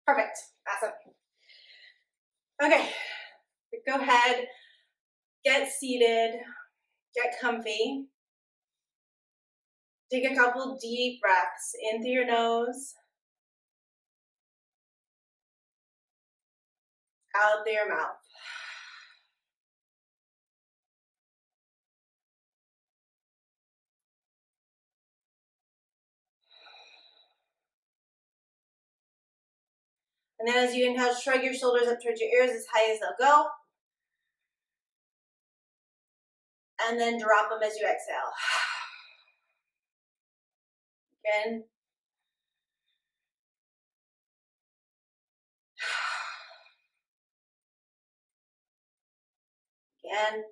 Perfect. Awesome. Okay, go ahead, get seated, get comfy. Take a couple deep breaths in through your nose, out through your mouth. And then as you inhale, shrug your shoulders up towards your ears as high as they'll go. And then drop them as you exhale. Again. Again.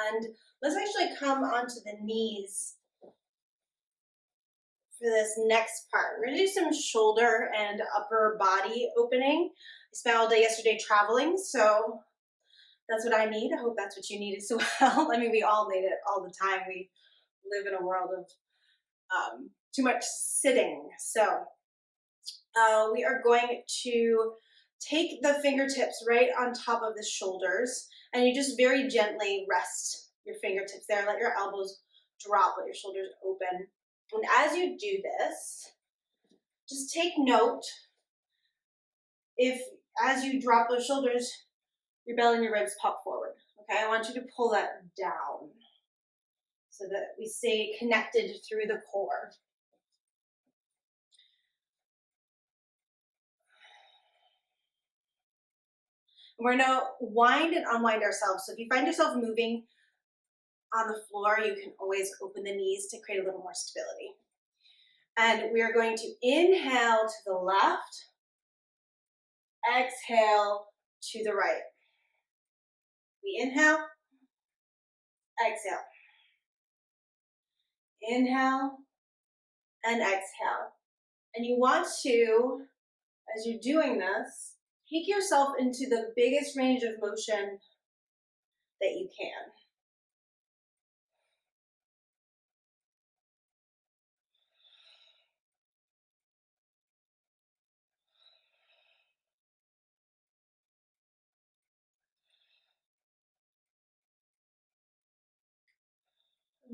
And let's actually come onto the knees for this next part. We're gonna do some shoulder and upper body opening. I spent all day yesterday traveling, so that's what I need. I hope that's what you need as well. I mean, we all need it all the time. We live in a world of too much sitting. So we are going to take the fingertips right on top of the shoulders, and you just very gently rest your fingertips there. Let your elbows drop, let your shoulders open. And as you do this, just take note if as you drop those shoulders, your belly and your ribs pop forward. Okay, I want you to pull that down so that we stay connected through the core. We're gonna wind and unwind ourselves. So if you find yourself moving on the floor, you can always open the knees to create a little more stability. And we are going to inhale to the left, exhale to the right. We inhale, exhale. Inhale and exhale. And you want to, as you're doing this, take yourself into the biggest range of motion that you can.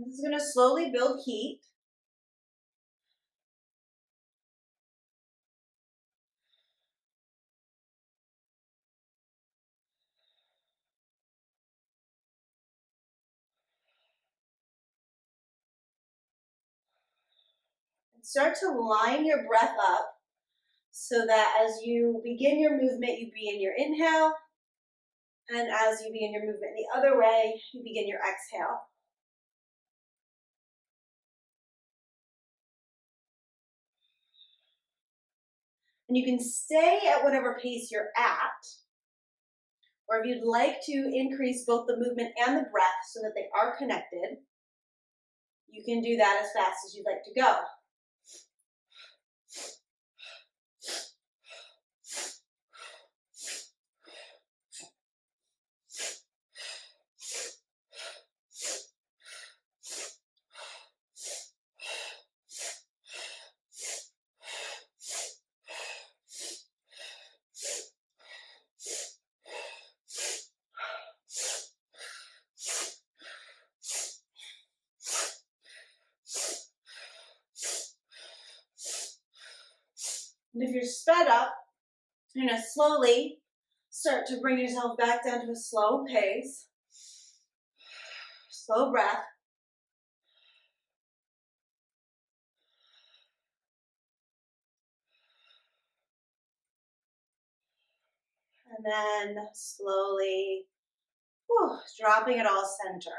This is going to slowly build heat. And start to line your breath up so that as you begin your movement, you begin your inhale. And as you begin your movement the other way, you begin your exhale. And you can stay at whatever pace you're at, or if you'd like to increase both the movement and the breath so that they are connected, you can do that as fast as you'd like to go. And if you're sped up, you're going to slowly start to bring yourself back down to a slow pace. Slow breath. And then slowly dropping it all center.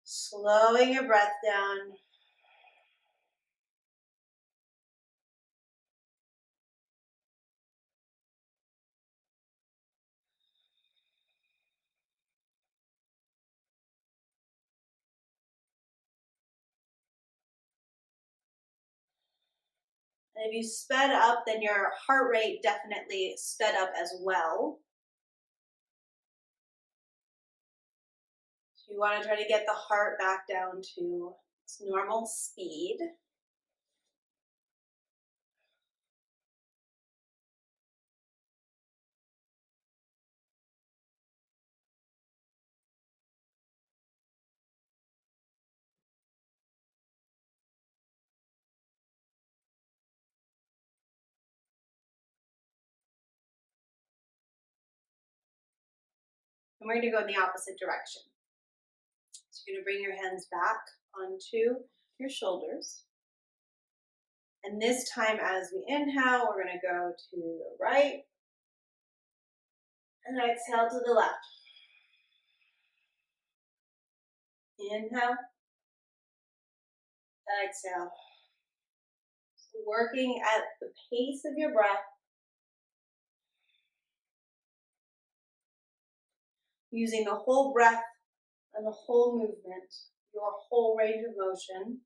Slowing your breath down. And if you sped up, then your heart rate definitely sped up as well. You want to try to get the heart back down to its normal speed. And we're going to go in the opposite direction. So you're going to bring your hands back onto your shoulders. And this time as we inhale, we're going to go to the right and exhale to the left. Inhale, exhale. So working at the pace of your breath, using the whole breath and the whole movement, your whole range of motion.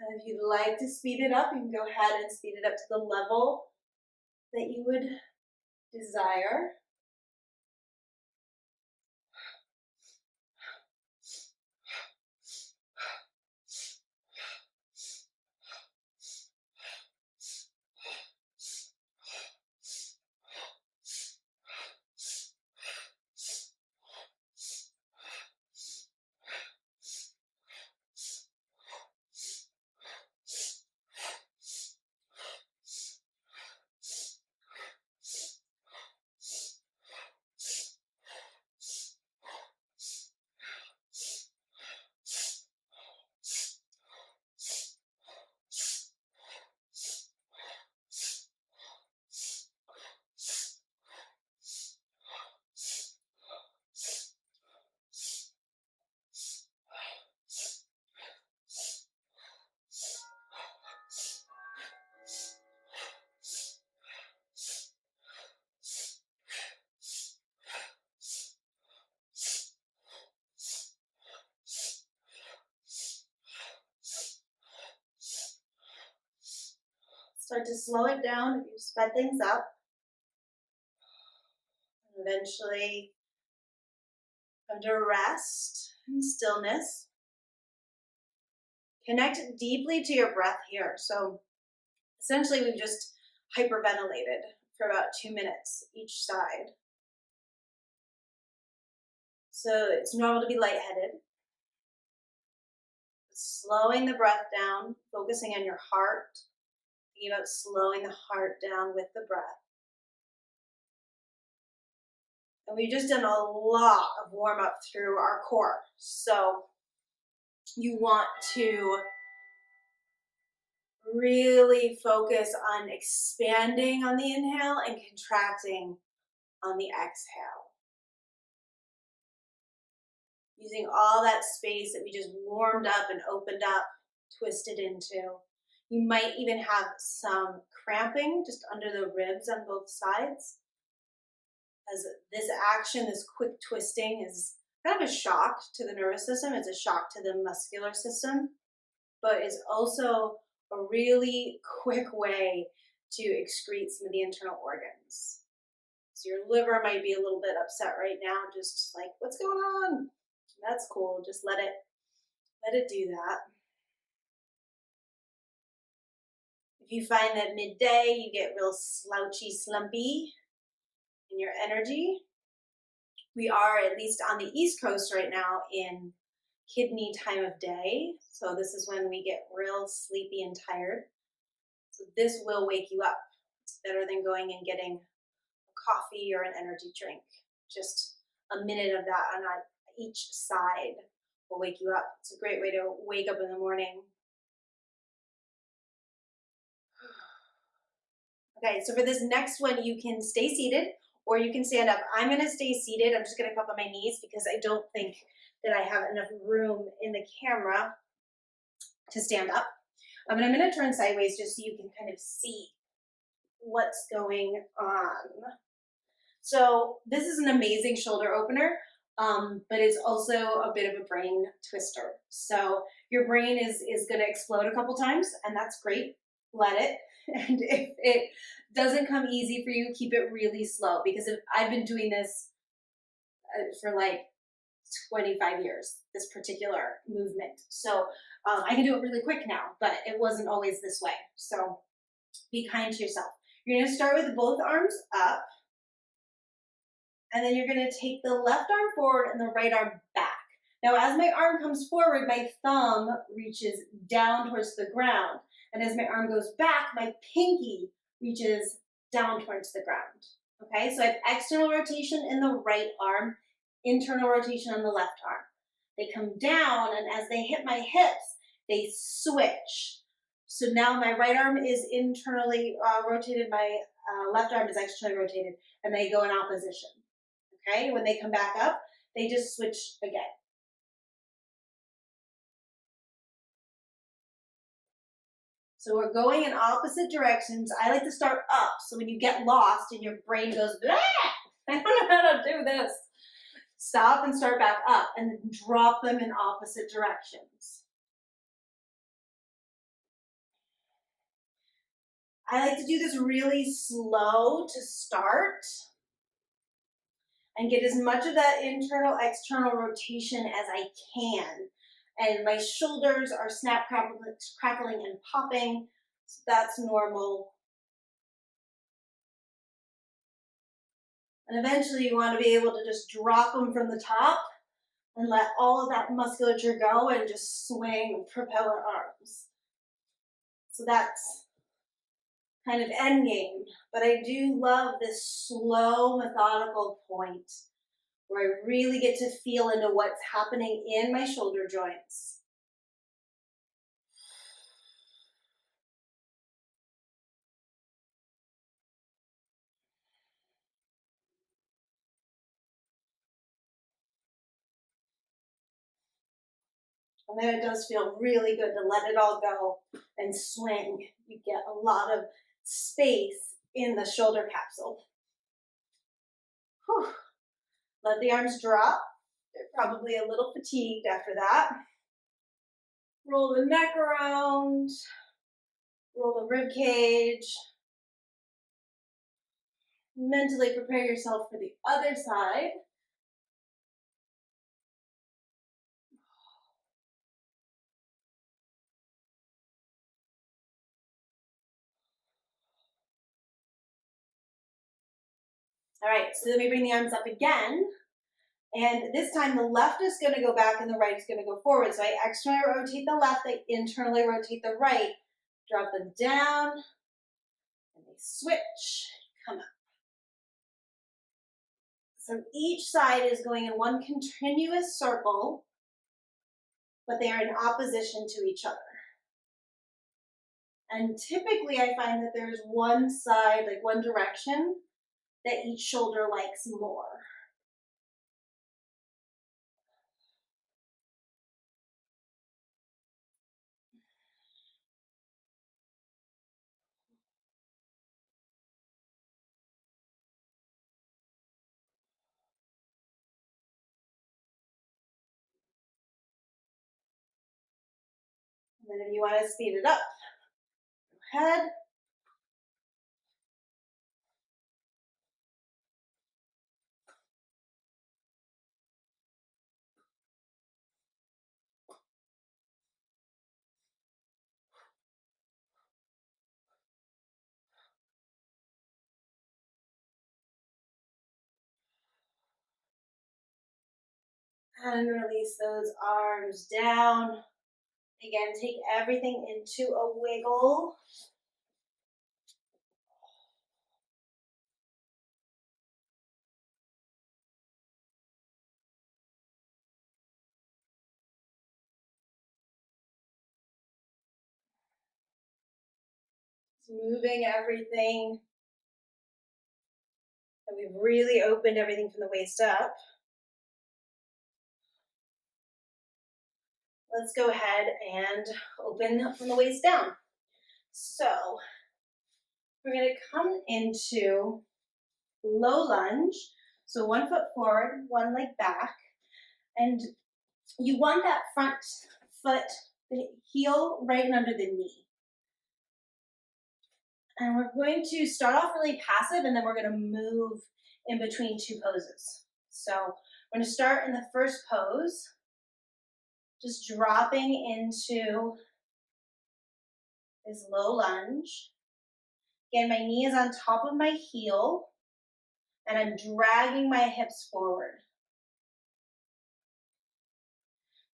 And if you'd like to speed it up, you can go ahead and speed it up to the level that you would desire. Start to slow it down if you sped things up. And eventually come to rest and stillness. Connect deeply to your breath here. So essentially we've just hyperventilated for about 2 minutes each side. So it's normal to be lightheaded. Slowing the breath down, focusing on your heart, thinking about slowing the heart down with the breath. And we've just done a lot of warm up through our core. So you want to really focus on expanding on the inhale and contracting on the exhale. Using all that space that we just warmed up and opened up, twisted into. You might even have some cramping just under the ribs on both sides. As this action, this quick twisting is kind of a shock to the nervous system. It's a shock to the muscular system, but it's also a really quick way to excrete some of the internal organs. So your liver might be a little bit upset right now, just like, what's going on? That's cool. Just let it do that. If you find that midday you get real slouchy, slumpy in your energy, we are, at least on the East Coast right now, in kidney time of day. So this is when we get real sleepy and tired. So this will wake you up. It's better than going and getting a coffee or an energy drink. Just a minute of that on each side will wake you up. It's a great way to wake up in the morning. Okay, so for this next one, you can stay seated or you can stand up. I'm gonna stay seated. I'm just gonna come up on my knees because I don't think that I have enough room in the camera to stand up. And I'm gonna turn sideways just so you can kind of see what's going on. So this is an amazing shoulder opener, but it's also a bit of a brain twister. So your brain is going to explode a couple times, and that's great. Let it. And if it doesn't come easy for you, keep it really slow, because I've been doing this for like 25 years, this particular movement. So I can do it really quick now, but it wasn't always this way. So be kind to yourself. You're going to start with both arms up, and then you're going to take the left arm forward and the right arm back. Now, as my arm comes forward, my thumb reaches down towards the ground. And as my arm goes back, my pinky reaches down towards the ground. Okay, so I have external rotation in the right arm, internal rotation on the left arm. They come down, and as they hit my hips, they switch. So now my right arm is internally rotated, my left arm is externally rotated, and they go in opposition. Okay, when they come back up, they just switch again. So we're going in opposite directions. I like to start up, so when you get lost and your brain goes, blah, I don't know how to do this. Stop and start back up, and then drop them in opposite directions. I like to do this really slow to start and get as much of that internal, external rotation as I can. And my shoulders are snap, crackling, and popping, so that's normal. And eventually you want to be able to just drop them from the top and let all of that musculature go and just swing propeller arms. So that's kind of end game. But I do love this slow, methodical point where I really get to feel into what's happening in my shoulder joints. And then it does feel really good to let it all go and swing. You get a lot of space in the shoulder capsule. Whew. Let the arms drop. They're probably a little fatigued after that. Roll the neck around. Roll the rib cage. Mentally prepare yourself for the other side. All right, so let me bring the arms up again. And this time the left is going to go back and the right is going to go forward. So I externally rotate the left, I internally rotate the right. Drop them down, and they switch, come up. So each side is going in one continuous circle, but they are in opposition to each other. And typically I find that there's one side, like one direction, that each shoulder likes more. And then if you want to speed it up, go ahead. And release those arms down. Again, take everything into a wiggle. moving everything. And we've really opened everything from the waist up. Let's go ahead and open from the waist down. So we're going to come into low lunge. So 1 foot forward, 1 leg back. And you want that front foot, the heel right under the knee. And we're going to start off really passive, and then we're going to move in between two poses. So we're going to start in the first pose, just dropping into this low lunge. Again, my knee is on top of my heel, and I'm dragging my hips forward.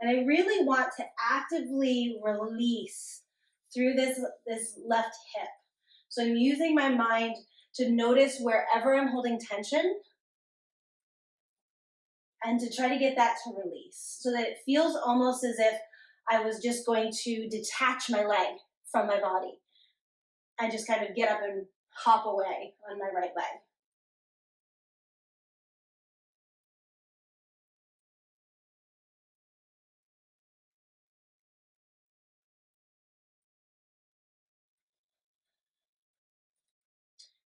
And I really want to actively release through this left hip. So I'm using my mind to notice wherever I'm holding tension and to try to get that to release so that it feels almost as if I was just going to detach my leg from my body and just kind of get up and hop away on my right leg.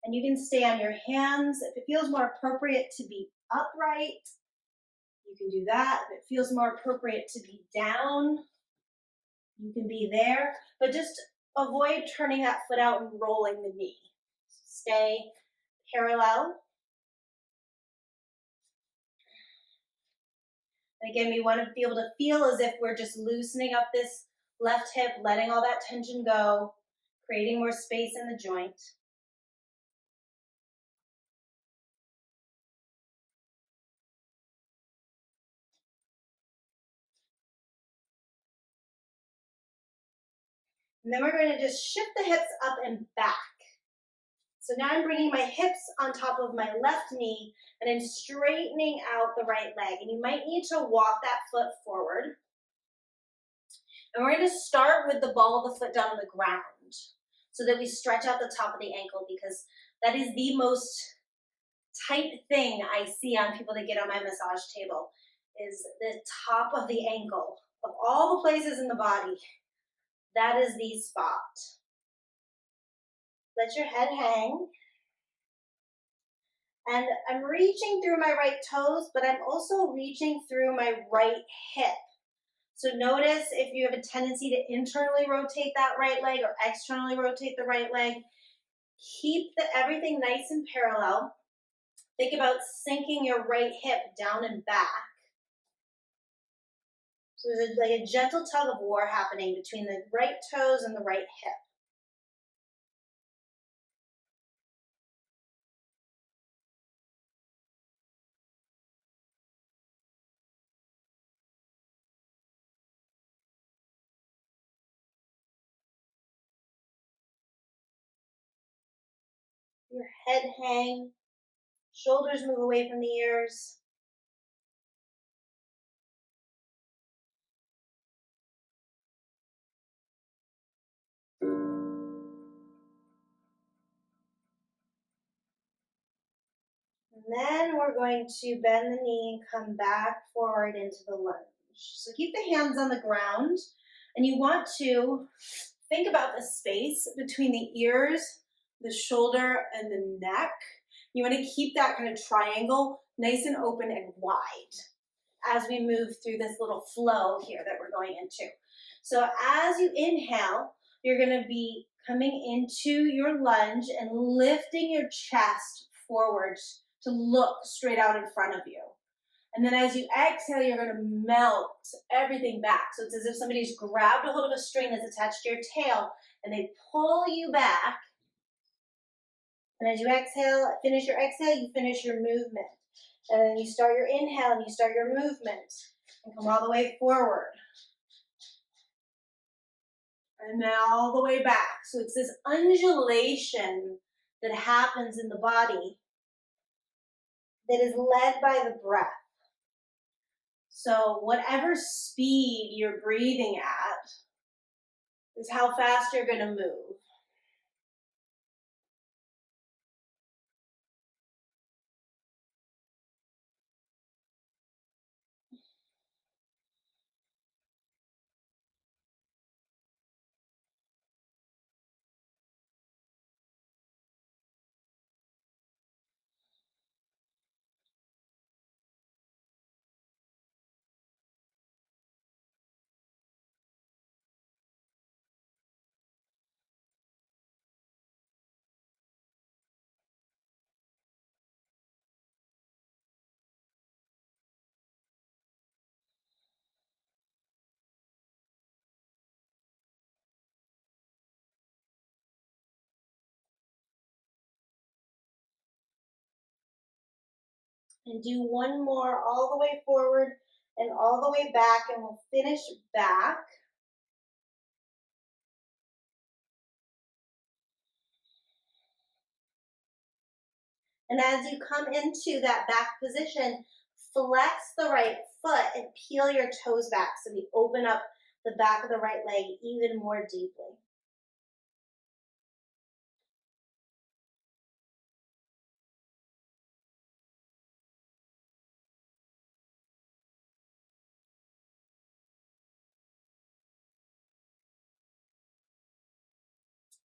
And you can stay on your hands. If it feels more appropriate to be upright, you can do that. If it feels more appropriate to be down, you can be there. But just avoid turning that foot out and rolling the knee. Stay parallel. And again, we want to be able to feel as if we're just loosening up this left hip, letting all that tension go, creating more space in the joint. And then we're going to just shift the hips up and back. So now I'm bringing my hips on top of my left knee and I'm straightening out the right leg. And you might need to walk that foot forward. And we're going to start with the ball of the foot down on the ground so that we stretch out the top of the ankle, because that is the most tight thing I see on people that get on my massage table, is the top of the ankle. Of all the places in the body, that is the spot. Let your head hang. And I'm reaching through my right toes, but I'm also reaching through my right hip. So notice if you have a tendency to internally rotate that right leg or externally rotate the right leg. Keep everything nice and parallel. Think about sinking your right hip down and back. So there's like a gentle tug of war happening between the right toes and the right hip. Your head hang, shoulders move away from the ears. And then we're going to bend the knee and come back forward into the lunge. So keep the hands on the ground, and you want to think about the space between the ears, the shoulder, and the neck. You want to keep that kind of triangle nice and open and wide as we move through this little flow here that we're going into. So as you inhale, you're going to be coming into your lunge and lifting your chest forward to look straight out in front of you. And then as you exhale, you're going to melt everything back. So it's as if somebody's grabbed a hold of a string that's attached to your tail and they pull you back. And as you exhale, finish your exhale, you finish your movement. And then you start your inhale and you start your movement and come all the way forward. And now all the way back. So it's this undulation that happens in the body that is led by the breath. So whatever speed you're breathing at is how fast you're going to move. And do one more all the way forward and all the way back, and we'll finish back. And as you come into that back position, flex the right foot and peel your toes back so we open up the back of the right leg even more deeply.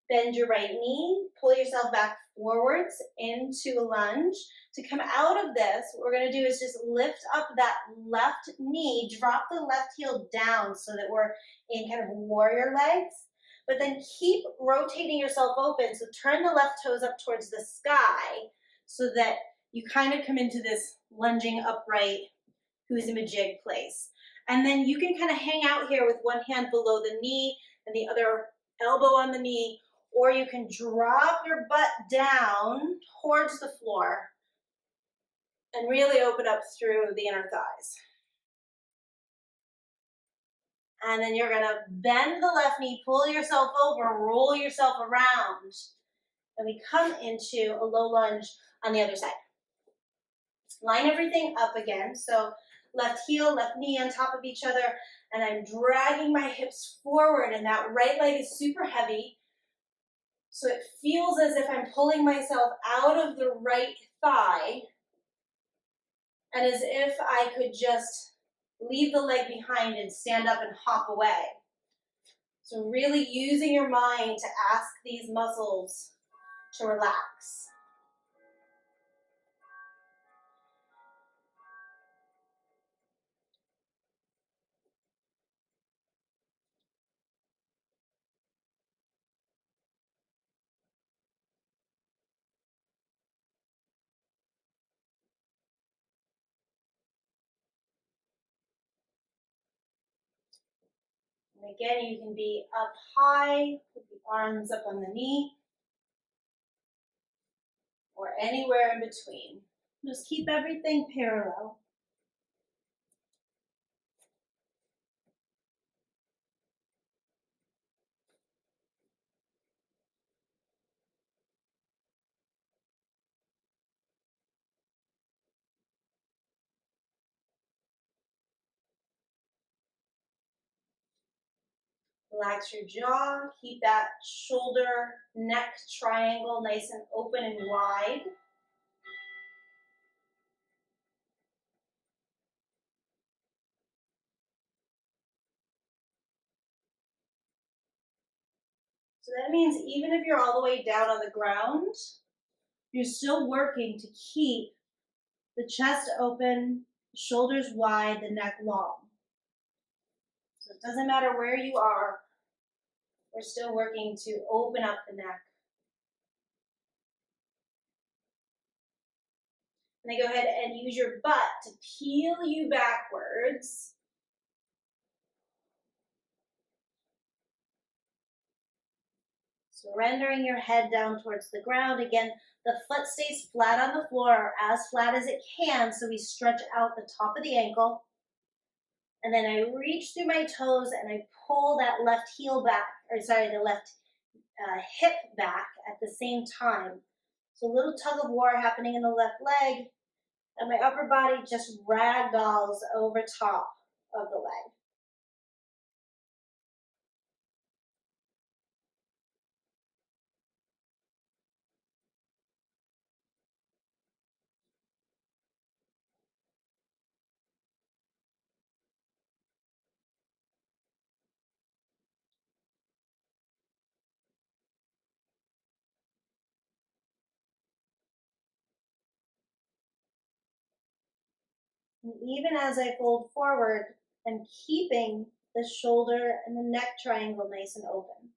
Bend your right knee, pull yourself back forwards into a lunge. To come out of this, what we're gonna do is just lift up that left knee, drop the left heel down so that we're in kind of warrior legs, but then keep rotating yourself open. So turn the left toes up towards the sky so that you kind of come into this lunging upright Kuzimajig place. And then you can kind of hang out here with one hand below the knee and the other elbow on the knee, or you can drop your butt down towards the floor and really open up through the inner thighs. And then you're gonna bend the left knee, pull yourself over, roll yourself around, and we come into a low lunge on the other side. Line everything up again. So left heel, left knee on top of each other, and I'm dragging my hips forward, and that right leg is super heavy. So it feels as if I'm pulling myself out of the right thigh, and as if I could just leave the leg behind and stand up and hop away. So really using your mind to ask these muscles to relax. And again, you can be up high, put the arms up on the knee, or anywhere in between. Just keep everything parallel. Relax your jaw, keep that shoulder neck triangle nice and open and wide. So that means even if you're all the way down on the ground, you're still working to keep the chest open, the shoulders wide, the neck long. So it doesn't matter where you are, we're still working to open up the neck. And then go ahead and use your butt to peel you backwards. Surrendering your head down towards the ground. Again, the foot stays flat on the floor, or as flat as it can, so we stretch out the top of the ankle. And then I reach through my toes and I pull that left heel back, or sorry, the left hip back at the same time. So a little tug of war happening in the left leg, and my upper body just ragdolls over top of the leg. And even as I fold forward, I'm keeping the shoulder and the neck triangle nice and open.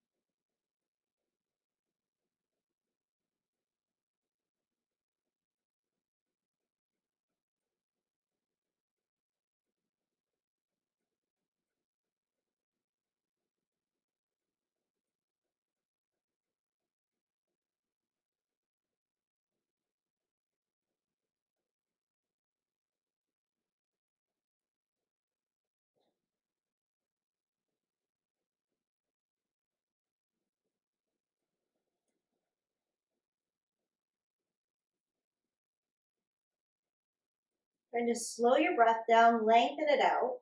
And just slow your breath down, lengthen it out.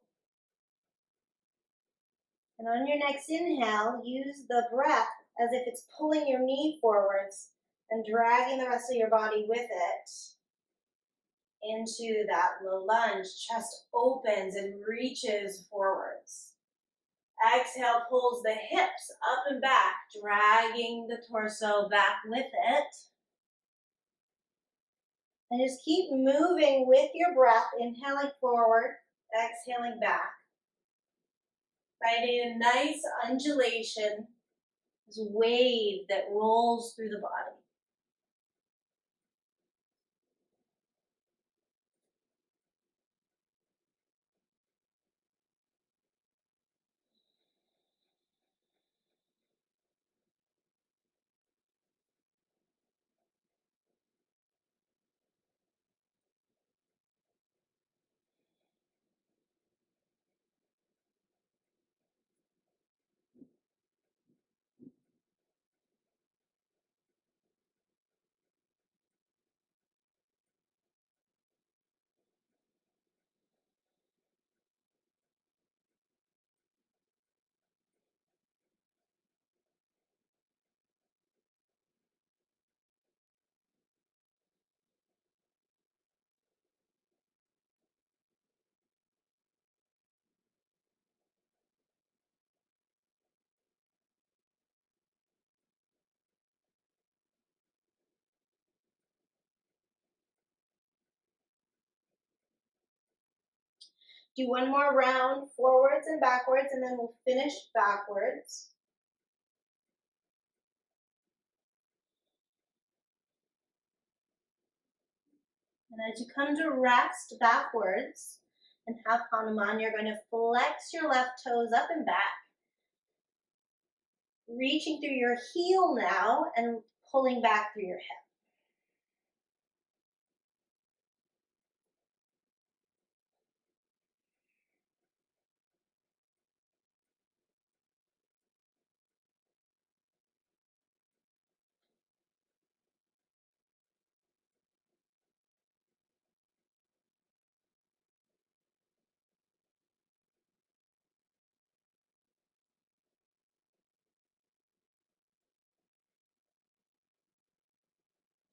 And on your next inhale, use the breath as if it's pulling your knee forwards and dragging the rest of your body with it into that low lunge. Chest opens and reaches forwards. Exhale, pulls the hips up and back, dragging the torso back with it. And just keep moving with your breath, inhaling forward, exhaling back. Finding a nice undulation, this wave that rolls through the body. Do one more round, forwards and backwards, and then we'll finish backwards. And as you come to rest backwards and have Hanuman, you're going to flex your left toes up and back, reaching through your heel now and pulling back through your hip.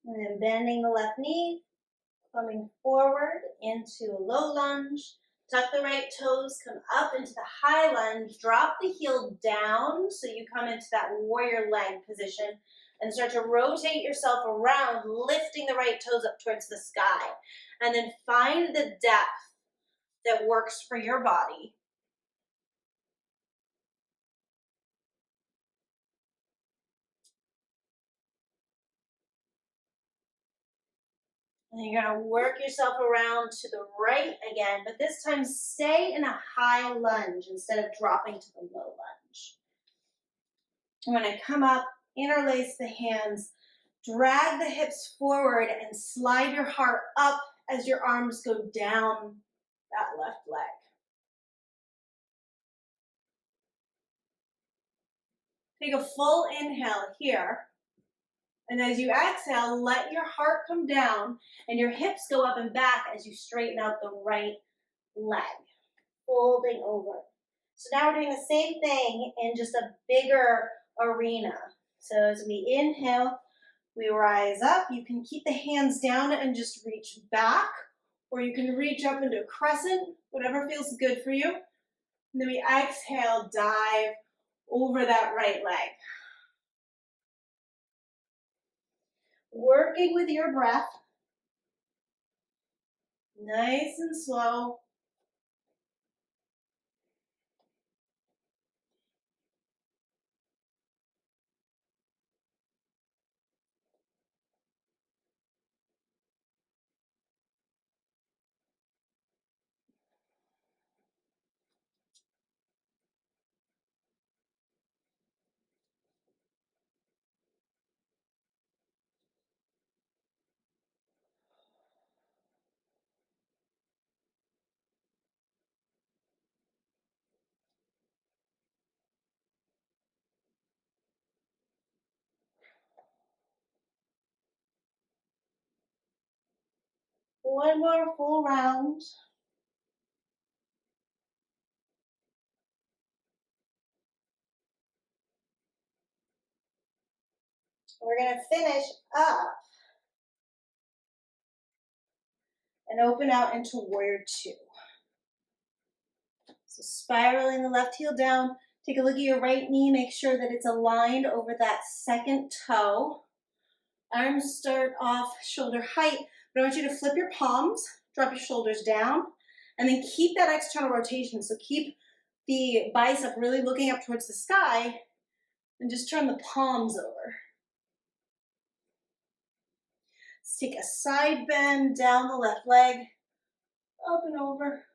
And then bending the left knee, coming forward into a low lunge. Tuck the right toes, come up into the high lunge, drop the heel down so you come into that warrior leg position and start to rotate yourself around, lifting the right toes up towards the sky. And then find the depth that works for your body. And you're going to work yourself around to the right again, but this time stay in a high lunge instead of dropping to the low lunge. And when I come up, interlace the hands, drag the hips forward and slide your heart up as your arms go down that left leg. Take a full inhale here. And as you exhale, let your heart come down and your hips go up and back as you straighten out the right leg, folding over. So now we're doing the same thing in just a bigger arena. So as we inhale, we rise up. You can keep the hands down and just reach back, or you can reach up into a crescent, whatever feels good for you. And then we exhale, dive over that right leg. Working with your breath, nice and slow. One more full round. We're going to finish up and open out into warrior two. So spiraling the left heel down. Take a look at your right knee. Make sure that it's aligned over that second toe. Arms start off shoulder height. But I want you to flip your palms, drop your shoulders down, and then keep that external rotation. So keep the bicep really looking up towards the sky, and just turn the palms over. Let's take a side bend down the left leg, up and over.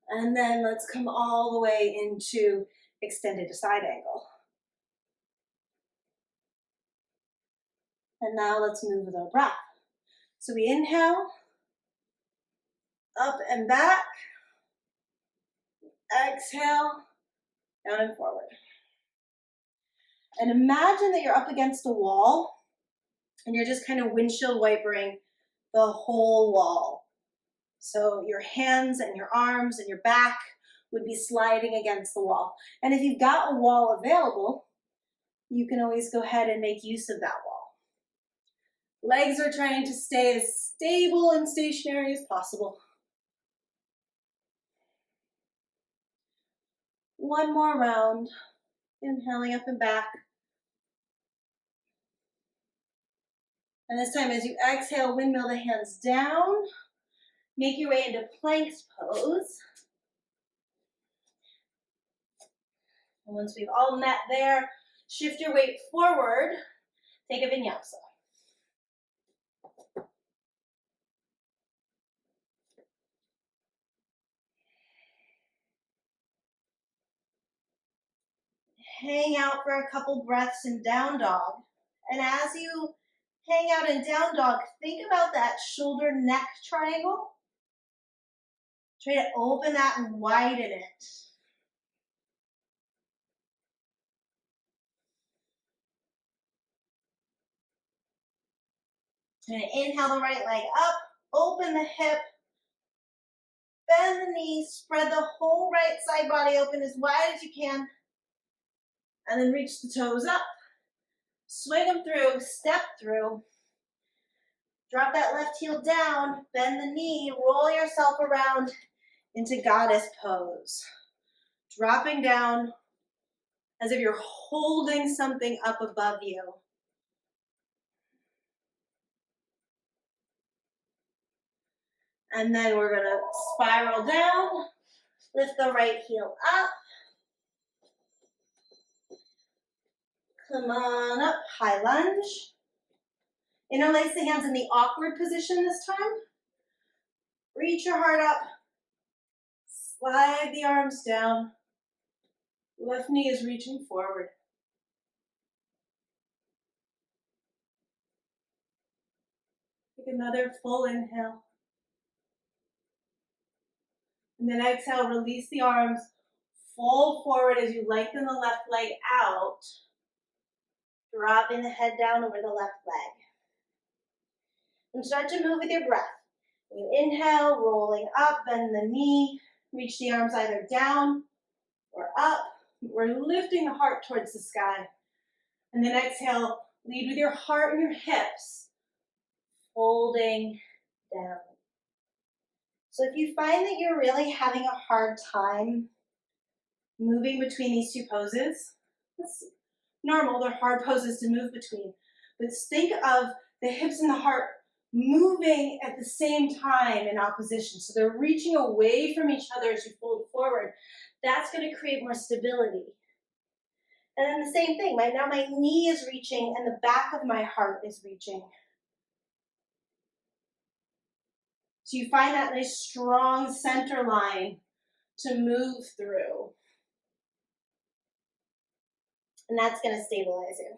And then let's come all the way into extended side angle. And now let's move with our breath. So we inhale, up and back. Exhale, down and forward. And imagine that you're up against a wall and you're just kind of windshield wipering the whole wall. So your hands and your arms and your back would be sliding against the wall. And if you've got a wall available, you can always go ahead and make use of that wall. Legs are trying to stay as stable and stationary as possible. One more round, inhaling up and back. And this time as you exhale, windmill the hands down. Make your way into plank pose. And once we've all met there, shift your weight forward. Take a vinyasa. Hang out for a couple breaths in down dog. And as you hang out in down dog, think about that shoulder neck triangle. Try to open that and widen it. And inhale the right leg up, open the hip, bend the knee, spread the whole right side body open as wide as you can, and then reach the toes up. Swing them through, step through. Drop that left heel down, bend the knee, roll yourself around into goddess pose. Dropping down as if you're holding something up above you. And then we're gonna spiral down, lift the right heel up. Come on up, high lunge. Interlace the hands in the awkward position this time. Reach your heart up. Slide the arms down. Left knee is reaching forward. Take another full inhale. And then exhale, release the arms. Fold forward as you lengthen the left leg out. Dropping the head down over the left leg. And start to move with your breath. You inhale, rolling up, bend the knee. Reach the arms either down or up. We're lifting the heart towards the sky. And then exhale, lead with your heart and your hips. Folding down. So if you find that you're really having a hard time moving between these two poses, it's normal, they're hard poses to move between. But think of the hips and the heart moving at the same time in opposition. So they're reaching away from each other as you fold forward. That's going to create more stability. And then the same thing, now my knee is reaching and the back of my heart is reaching. So you find that nice strong center line to move through. And that's going to stabilize you.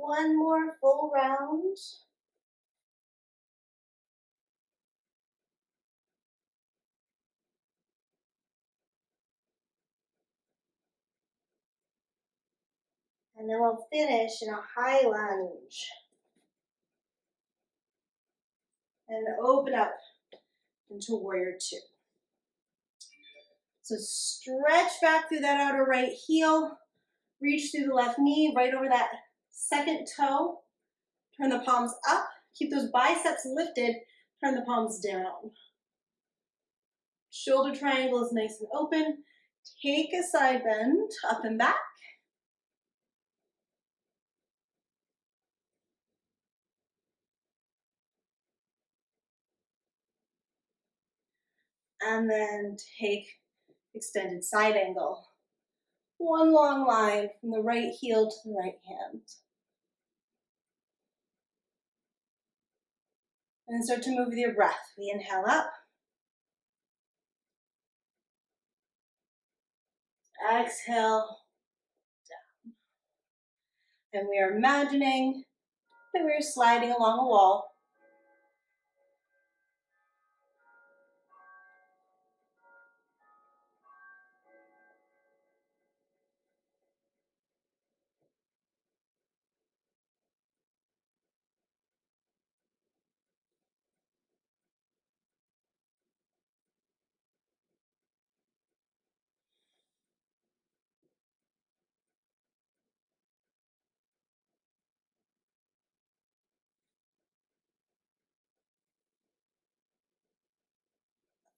One more full round. And then we'll finish in a high lunge. And open up into warrior two. So stretch back through that outer right heel. Reach through the left knee, right over that second toe. Turn the palms up. Keep those biceps lifted. Turn the palms down. Shoulder triangle is nice and open. Take a side bend, up and back. And then take extended side angle. One long line from the right heel to the right hand. And then start to move with your breath. We inhale up. Exhale down. And we are imagining that we're sliding along a wall.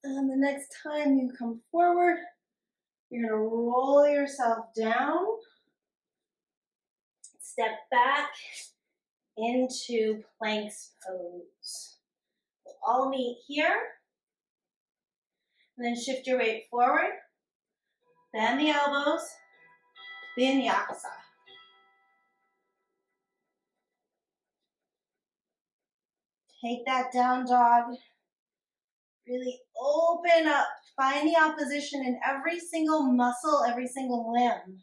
And the next time you come forward, you're going to roll yourself down, step back into plank's pose. We'll all meet here, and then shift your weight forward, bend the elbows, vinyasa. Take that down dog. Really open up. Find the opposition in every single muscle, every single limb.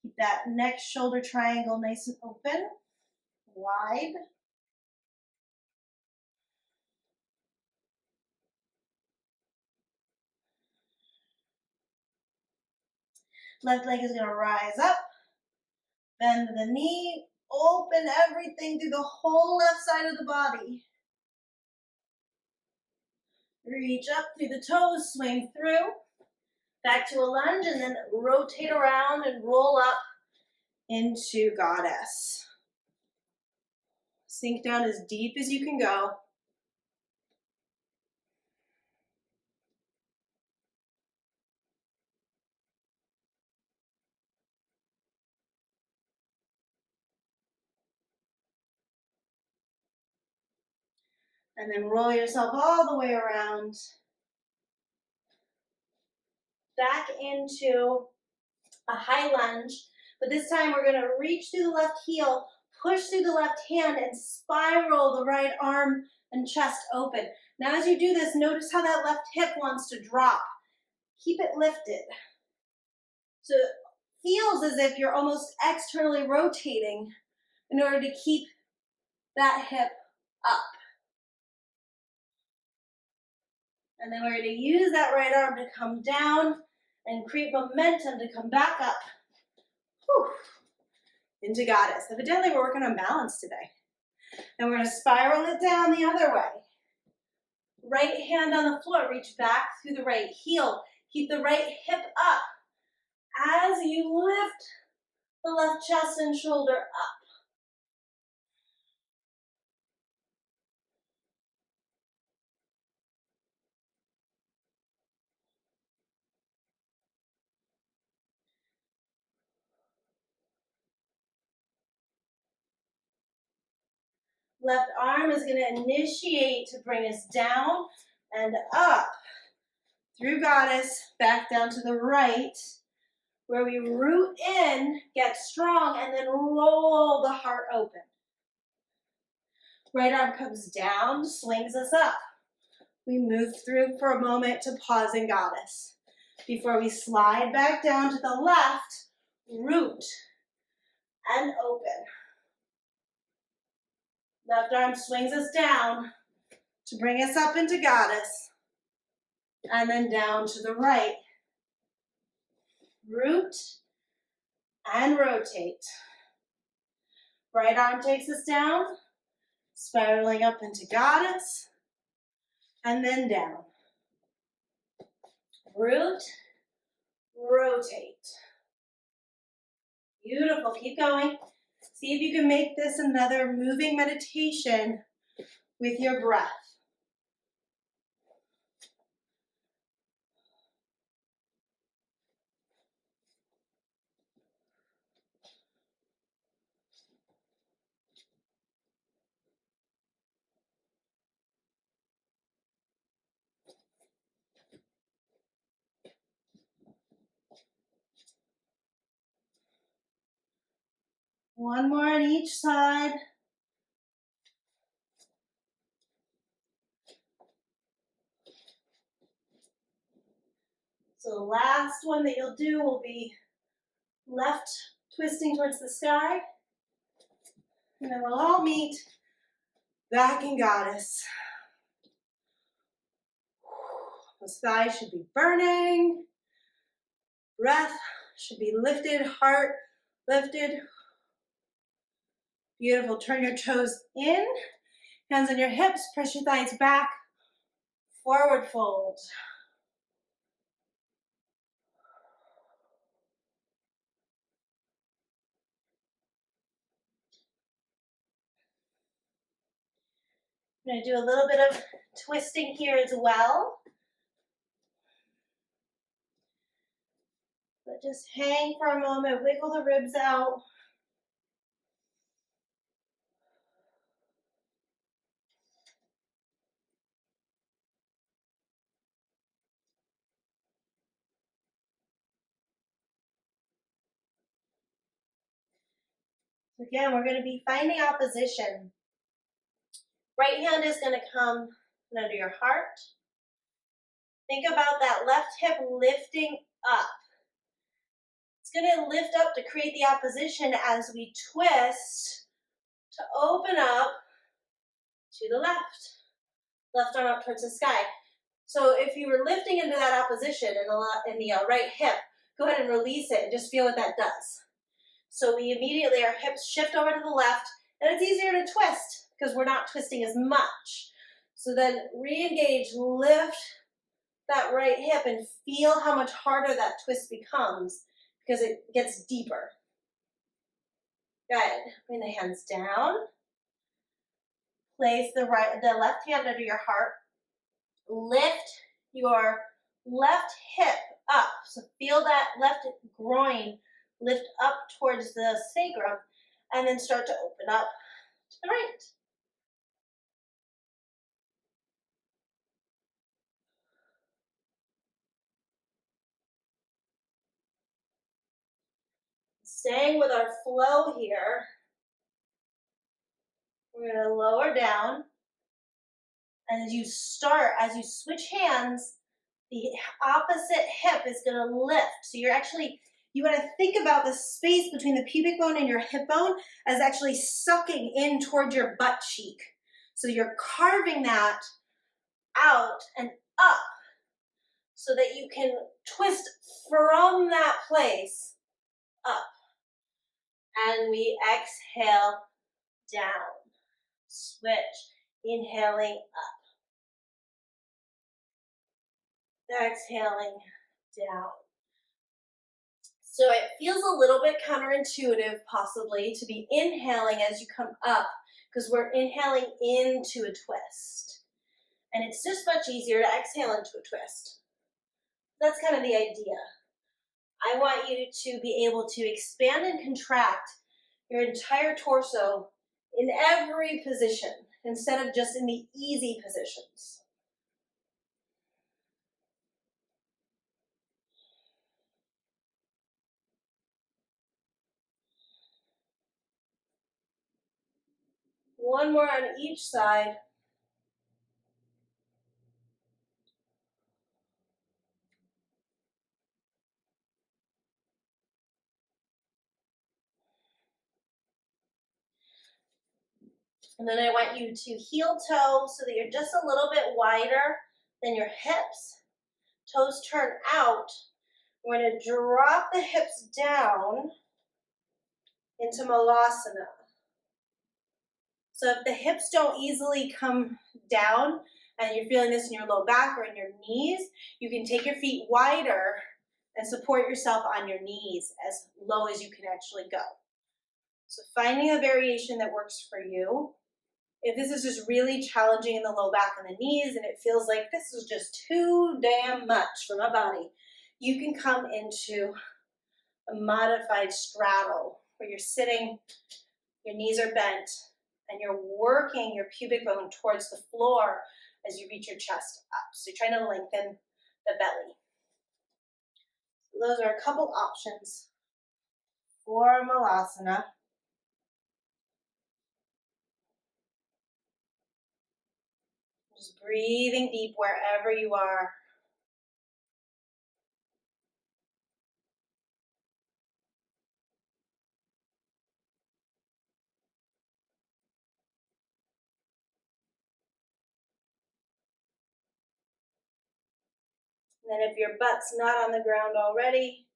Keep that neck shoulder triangle nice and open, wide. Left leg is going to rise up. Bend the knee. Open everything through the whole left side of the body. Reach up through the toes, swing through. Back to a lunge and then rotate around and roll up into goddess. Sink down as deep as you can go. And then roll yourself all the way around. Back into a high lunge. But this time we're going to reach through the left heel, push through the left hand, and spiral the right arm and chest open. Now as you do this, notice how that left hip wants to drop. Keep it lifted. So it feels as if you're almost externally rotating in order to keep that hip up. And then we're going to use that right arm to come down and create momentum to come back up. Whew. Into goddess. Evidently we're working on balance today. And we're going to spiral it down the other way. Right hand on the floor, reach back through the right heel. Keep the right hip up as you lift the left chest and shoulder up. Left arm is going to initiate to bring us down and up through goddess, back down to the right, where we root in, get strong, and then roll the heart open. Right arm comes down, swings us up. We move through for a moment to pause in goddess. Before we slide back down to the left, root and open. Left arm swings us down to bring us up into goddess. And then down to the right. Root and rotate. Right arm takes us down, spiraling up into goddess, and then down. Root, rotate. Beautiful, keep going. See if you can make this another moving meditation with your breath. One more on each side. So the last one that you'll do will be left twisting towards the sky. And then we'll all meet back in goddess. The sky should be burning. Breath should be lifted, heart lifted. Beautiful, turn your toes in, hands on your hips, press your thighs back, forward fold. I'm going to do a little bit of twisting here as well. But just hang for a moment, wiggle the ribs out. Again, we're going to be finding opposition. Right hand is going to come under your heart. Think about that left hip lifting up. It's going to lift up to create the opposition as we twist to open up to the left. Left arm up towards the sky. So if you were lifting into that opposition in the right hip, go ahead and release it and just feel what that does. So we immediately, our hips shift over to the left, and it's easier to twist because we're not twisting as much. So then re-engage, lift that right hip and feel how much harder that twist becomes because it gets deeper. Good. Bring the hands down. Place the left hand under your heart. Lift your left hip up. So feel that left groin lift up towards the sacrum and then start to open up to the right. Staying with our flow here, we're going to lower down. And as you switch hands, the opposite hip is going to lift. So you want to think about the space between the pubic bone and your hip bone as actually sucking in towards your butt cheek. So you're carving that out and up so that you can twist from that place up. And we exhale down. Switch. Inhaling up. Exhaling down. So it feels a little bit counterintuitive possibly to be inhaling as you come up because we're inhaling into a twist. And it's just much easier to exhale into a twist. That's kind of the idea. I want you to be able to expand and contract your entire torso in every position instead of just in the easy positions. One more on each side. And then I want you to heel toe so that you're just a little bit wider than your hips. Toes turn out. We're going to drop the hips down into Malasana. So if the hips don't easily come down and you're feeling this in your low back or in your knees, you can take your feet wider and support yourself on your knees as low as you can actually go. So finding a variation that works for you. If this is just really challenging in the low back and the knees and it feels like this is just too damn much for my body, you can come into a modified straddle where you're sitting, your knees are bent, and you're working your pubic bone towards the floor as you reach your chest up. So you're trying to lengthen the belly. So those are a couple options for Malasana. Just breathing deep wherever you are. And then if your butt's not on the ground already,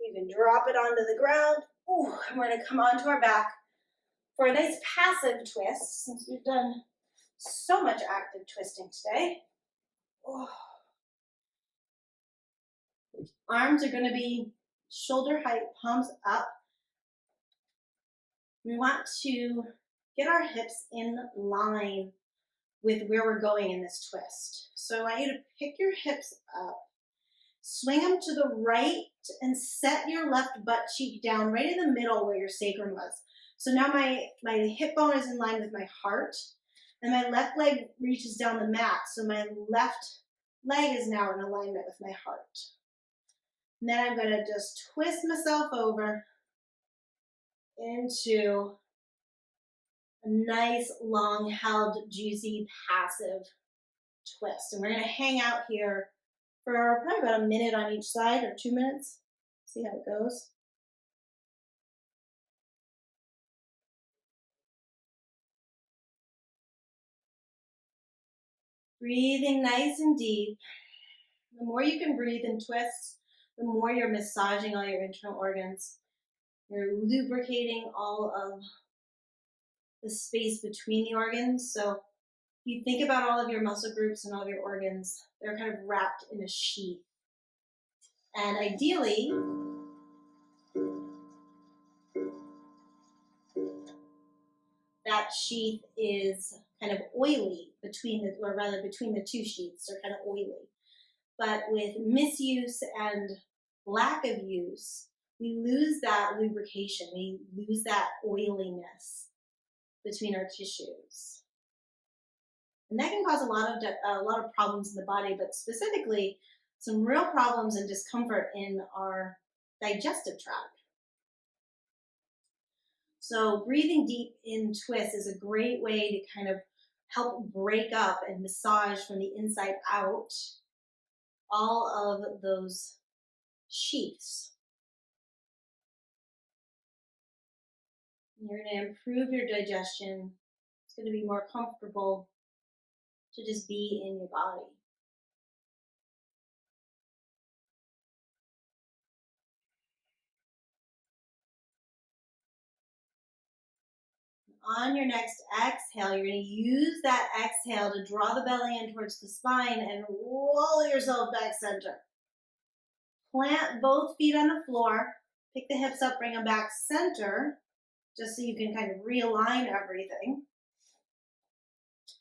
you can drop it onto the ground. Ooh, and we're gonna come onto our back for a nice passive twist since we've done so much active twisting today. Oh. Arms are gonna be shoulder height, palms up. We want to get our hips in line with where we're going in this twist. So I want you to pick your hips up, swing them to the right, and set your left butt cheek down right in the middle where your sacrum was. So now my hip bone is in line with my heart, and my left leg reaches down the mat. So my left leg is now in alignment with my heart. And then I'm going to just twist myself over into a nice, long held, juicy, passive twist. And we're going to hang out here for probably about a minute on each side or 2 minutes. See how it goes. Breathing nice and deep. The more you can breathe in twists, the more you're massaging all your internal organs. You're lubricating all of the space between the organs. So you think about all of your muscle groups and all of your organs, they're kind of wrapped in a sheath. And ideally, that sheath is kind of oily between the two sheaths, they're kind of oily. But with misuse and lack of use, we lose that lubrication, we lose that oiliness between our tissues. And that can cause a lot of problems in the body, but specifically some real problems and discomfort in our digestive tract. So breathing deep in twist is a great way to kind of help break up and massage from the inside out all of those sheaths. You're going to improve your digestion. It's going to be more comfortable to just be in your body. On your next exhale, you're going to use that exhale to draw the belly in towards the spine and roll yourself back center. Plant both feet on the floor. Pick the hips up, bring them back center, just so you can kind of realign everything.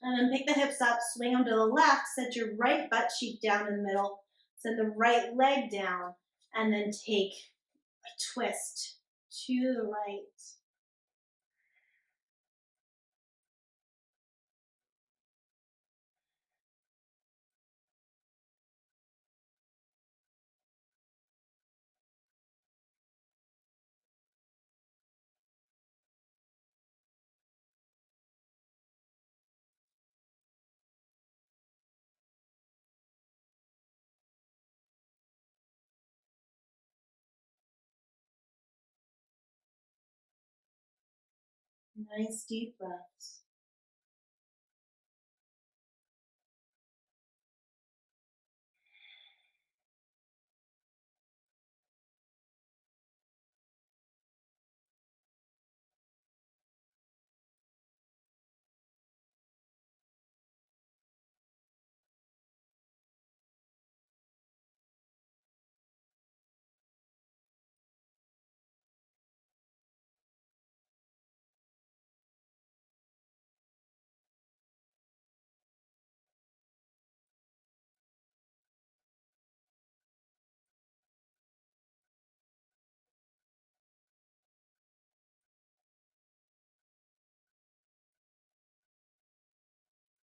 And then pick the hips up, swing them to the left, set your right butt cheek down in the middle, send the right leg down, and then take a twist to the right. Nice deep breaths.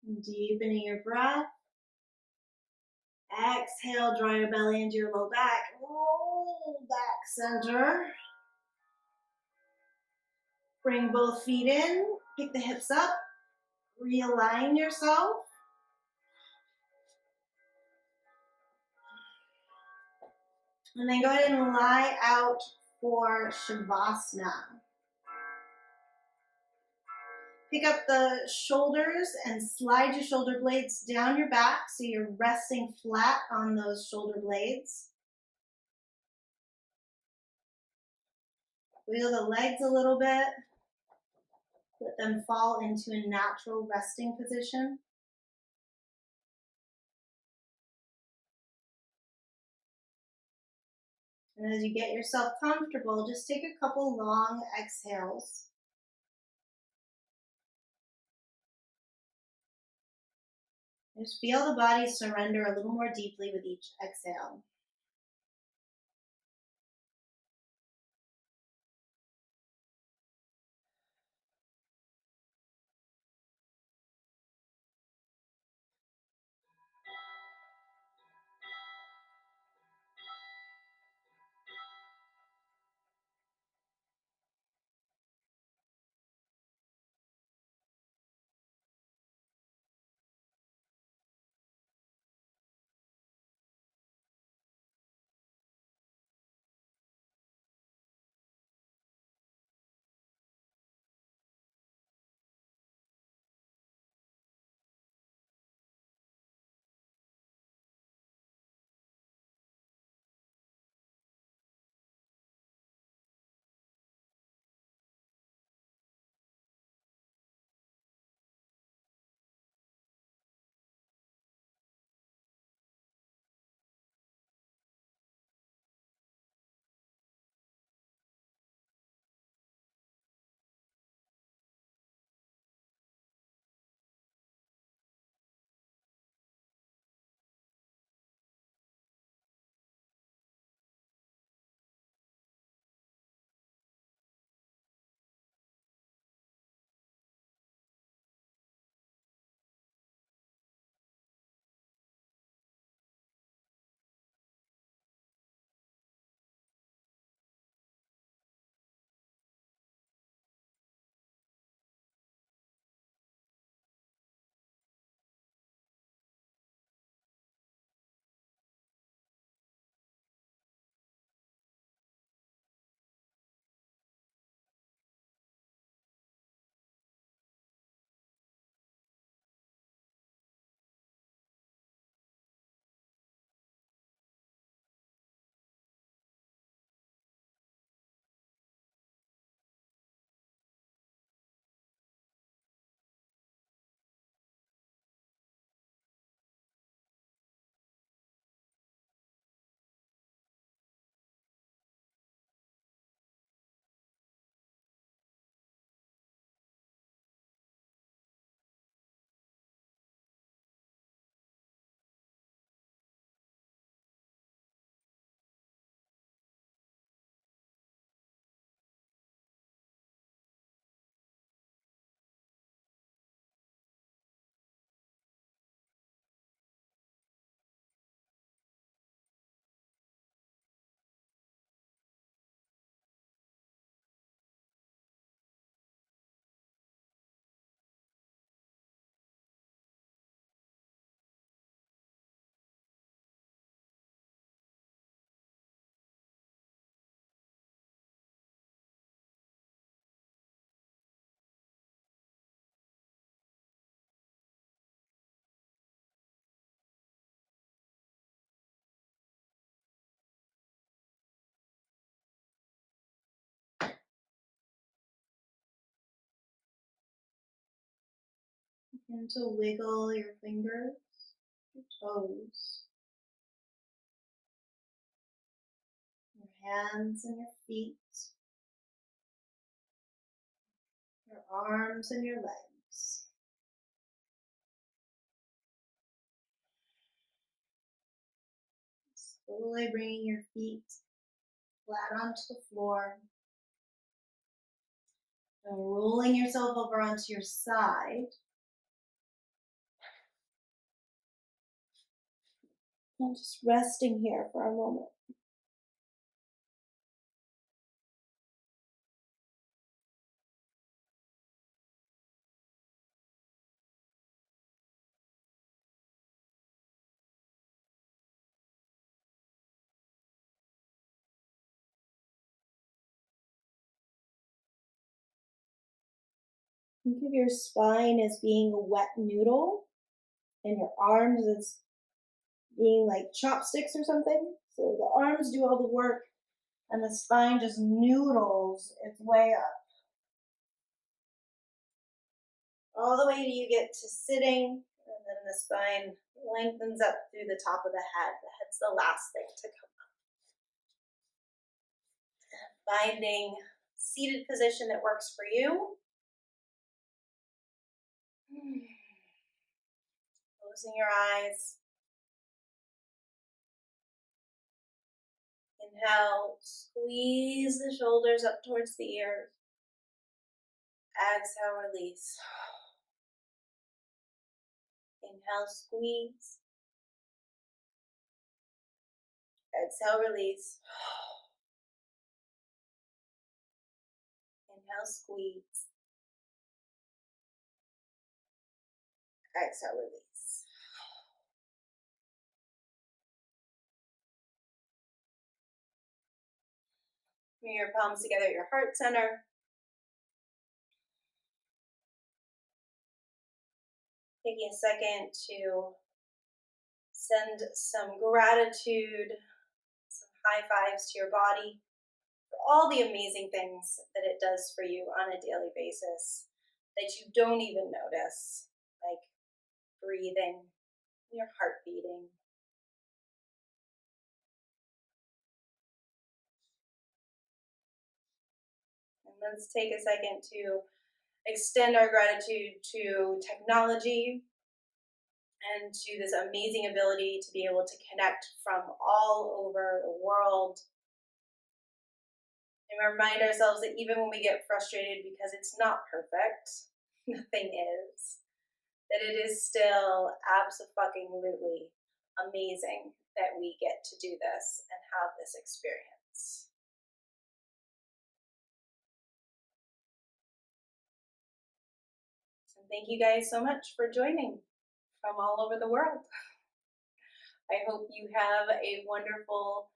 And deepening your breath. Exhale, draw your belly into your low back. Roll back center. Bring both feet in. Pick the hips up. Realign yourself. And then go ahead and lie out for Shavasana. Pick up the shoulders and slide your shoulder blades down your back so you're resting flat on those shoulder blades. Wiggle the legs a little bit. Let them fall into a natural resting position. And as you get yourself comfortable, just take a couple long exhales. Just feel the body surrender a little more deeply with each exhale. Begin to wiggle your fingers, your toes, your hands and your feet, your arms and your legs. Slowly bringing your feet flat onto the floor and rolling yourself over onto your side. And just resting here for a moment. Think of your spine as being a wet noodle and your arms as being like chopsticks or something. So the arms do all the work and the spine just noodles its way up. All the way till you get to sitting, and then the spine lengthens up through the top of the head. The head's the last thing to come up. Finding seated position that works for you. Closing your eyes. Inhale, squeeze the shoulders up towards the ears. Exhale, release. Inhale, squeeze. Exhale, release. Inhale, squeeze. Exhale, release. Bring your palms together at your heart center. Taking a second to send some gratitude, some high fives to your body for all the amazing things that it does for you on a daily basis that you don't even notice, like breathing, your heart beating. And let's take a second to extend our gratitude to technology and to this amazing ability to be able to connect from all over the world. And remind ourselves that even when we get frustrated because it's not perfect, nothing is, that it is still absolutely amazing that we get to do this and have this experience. And thank you guys so much for joining from all over the world. I hope you have a wonderful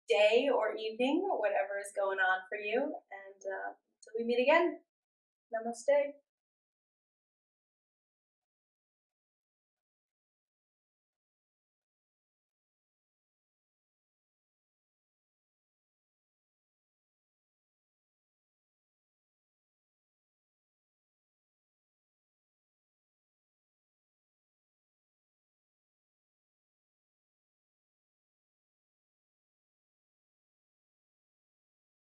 day or evening, whatever is going on for you. And until we meet again, namaste.